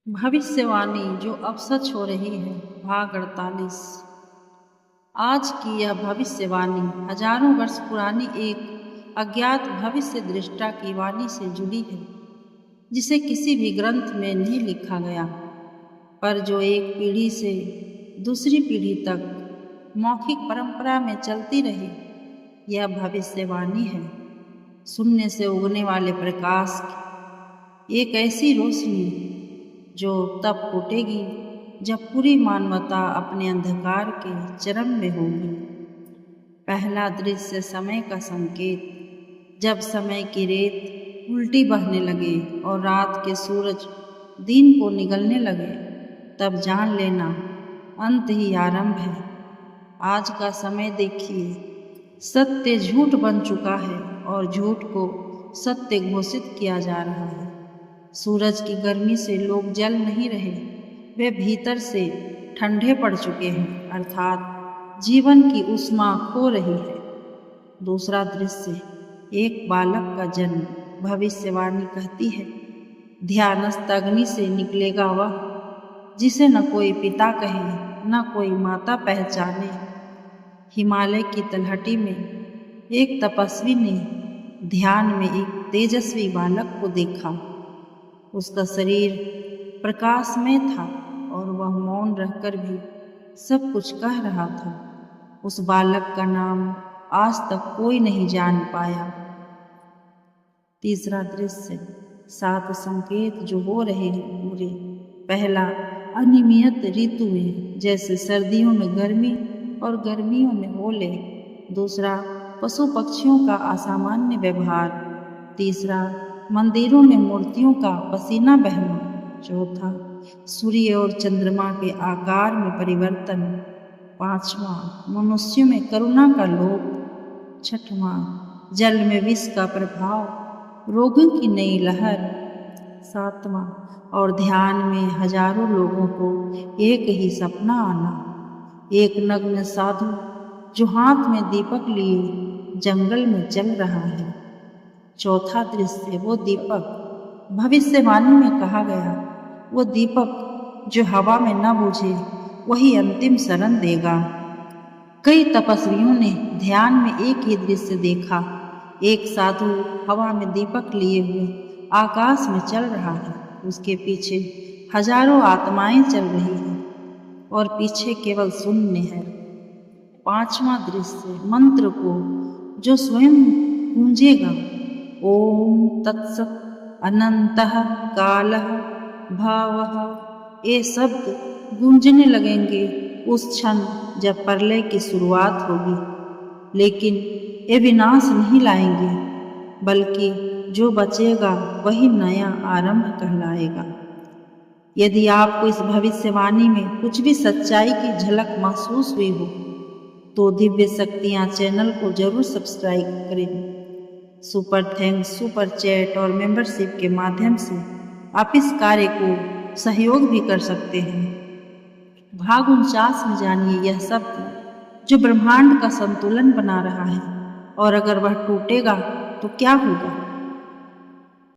भविष्यवाणी जो अब सच हो रही है। भाग 48। आज की यह भविष्यवाणी हजारों वर्ष पुरानी एक अज्ञात भविष्य दृष्टा की वाणी से जुड़ी है, जिसे किसी भी ग्रंथ में नहीं लिखा गया, पर जो एक पीढ़ी से दूसरी पीढ़ी तक मौखिक परंपरा में चलती रही। यह भविष्यवाणी है शून्य से उगने वाले प्रकाश की एक ऐसी रोशनी जो तब फूटेगी जब पूरी मानवता अपने अंधकार के चरम में होगी। पहला दृश्य समय का संकेत। जब समय की रेत उल्टी बहने लगे और रात के सूरज दिन को निगलने लगे, तब जान लेना अंत ही आरंभ है। आज का समय देखिए, सत्य झूठ बन चुका है और झूठ को सत्य घोषित किया जा रहा है। सूरज की गर्मी से लोग जल नहीं रहे, वे भीतर से ठंडे पड़ चुके हैं, अर्थात जीवन की ऊष्मा खो रही है। दूसरा दृश्य, एक बालक का जन्म। भविष्यवाणी कहती है, ध्यानस्थ अग्नि से निकलेगा वह, जिसे न कोई पिता कहे न कोई माता पहचाने। हिमालय की तलहटी में एक तपस्वी ने ध्यान में एक तेजस्वी बालक को देखा। उसका शरीर प्रकाशमय था और वह मौन रहकर भी सब कुछ कह रहा था। उस बालक का नाम आज तक कोई नहीं जान पाया। तीसरा दृश्य, 7 संकेत जो हो रहे हैं पूरे। पहला, अनियमित ऋतुएं, जैसे सर्दियों में गर्मी और गर्मियों में ओले। दूसरा, पशु पक्षियों का असामान्य व्यवहार। तीसरा, मंदिरों में मूर्तियों का पसीना बहना। चौथा, सूर्य और चंद्रमा के आकार में परिवर्तन। पांचवा, मनुष्यों में करुणा का लोप। छठवां, जल में विष का प्रभाव, रोगों की नई लहर। सातवां, और ध्यान में हजारों लोगों को एक ही सपना आना। एक नग्न साधु जो हाथ में दीपक लिए जंगल में चल रहा है। चौथा दृश्य, वो दीपक भविष्यवाणी में कहा गया, वो दीपक जो हवा में न बुझे वही अंतिम शरण देगा। कई तपस्वियों ने ध्यान में एक ही दृश्य देखा। एक साधु हवा में दीपक लिए हुए आकाश में चल रहा है, उसके पीछे हजारों आत्माएं चल रही हैं और पीछे केवल शून्य है। पांचवा दृश्य, मंत्र को जो स्वयं गूंजेगा, ओम तत्सत अनंतः कालः भावः। ये शब्द गूंजने लगेंगे उस क्षण जब प्रलय की शुरुआत होगी, लेकिन ये विनाश नहीं लाएंगे, बल्कि जो बचेगा वही नया आरंभ कहलाएगा। यदि आपको इस भविष्यवाणी में कुछ भी सच्चाई की झलक महसूस हुई हो, तो दिव्य शक्तियाँ चैनल को जरूर सब्सक्राइब करें। सुपर थैंक्स, सुपर चैट और मेंबरशिप के माध्यम से आप इस कार्य को सहयोग भी कर सकते हैं। भाग 49 में जानिए यह शब्द जो ब्रह्मांड का संतुलन बना रहा है, और अगर वह टूटेगा तो क्या होगा।